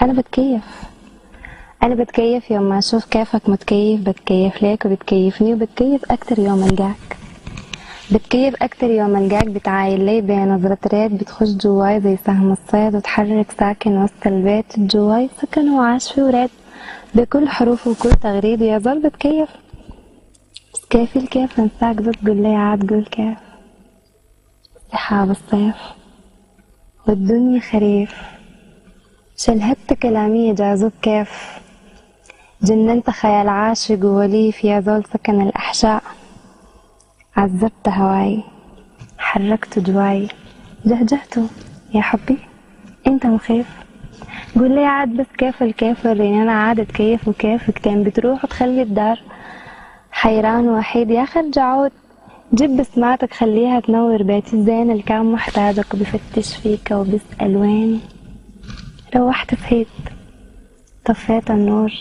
انا بتكيف. انا بتكيف يوم ما اشوف كيفك متكيف، بتكيف ليك وبتكيفني، وبتكيف اكتر يوم القاك. بتكيف اكتر يوم القاك بتعايل لي بنظرة ريت بتخش جواي زي سهم الصيد، وتحرك ساكن وسط البيت جواي سكن وعاش فيه وريت بكل حروفه وكل تغريده. يظل بتكيف بس كيفي الكيف انساك بتقول لي عاد قول كيف. سحاب الصيف والدنيا خريف، شلهت كلامي جازوك كيف. جننت خيال عاشق ووليف يا زول سكن الأحشاء. عذبت هواي حركت جواي جهجهته يا حبي انت مخيف. قول لي عاد بس كيف الكيف وريني انا عاد اتكيف وكيف كتين بتروح وتخلي الدار حيران وحيد. يا اخي ارجع عود جيب بسماتك خليها تنور بيتي الزين اللي كان محتاجك وبفتش فيك وبسأل وين. روحت فهيت طفيت النور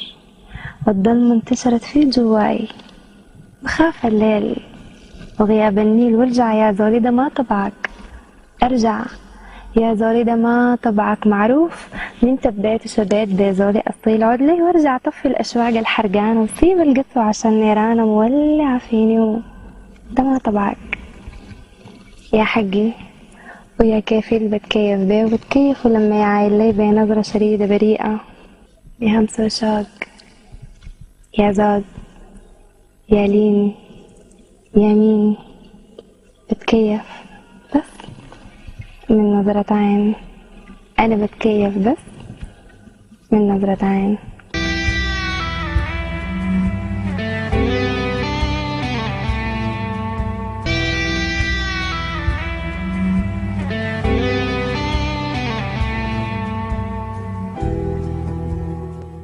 والظلمة انتشرت في جواي. بخاف الليل وغياب النيل وارجع يا زولي ده ما طبعك. ارجع يا زولي ده ما طبعك معروف من تبيت وشبيت بي زولي أصيل. عدلي وارجع طفي الأشواق الحرقانة وسيب القسوة عشان نيرانة مولعة فيني ده ما طبعك يا حقي. ويا كيفي اللي بتكيف بيه وبتكيف ولما يعايل لي بنظرة شديدة بريئة بهمس وشوق. يا زاد يا لين يا مين بتكيف بس من نظرة عين. أنا بتكيف بس من نظرة عين.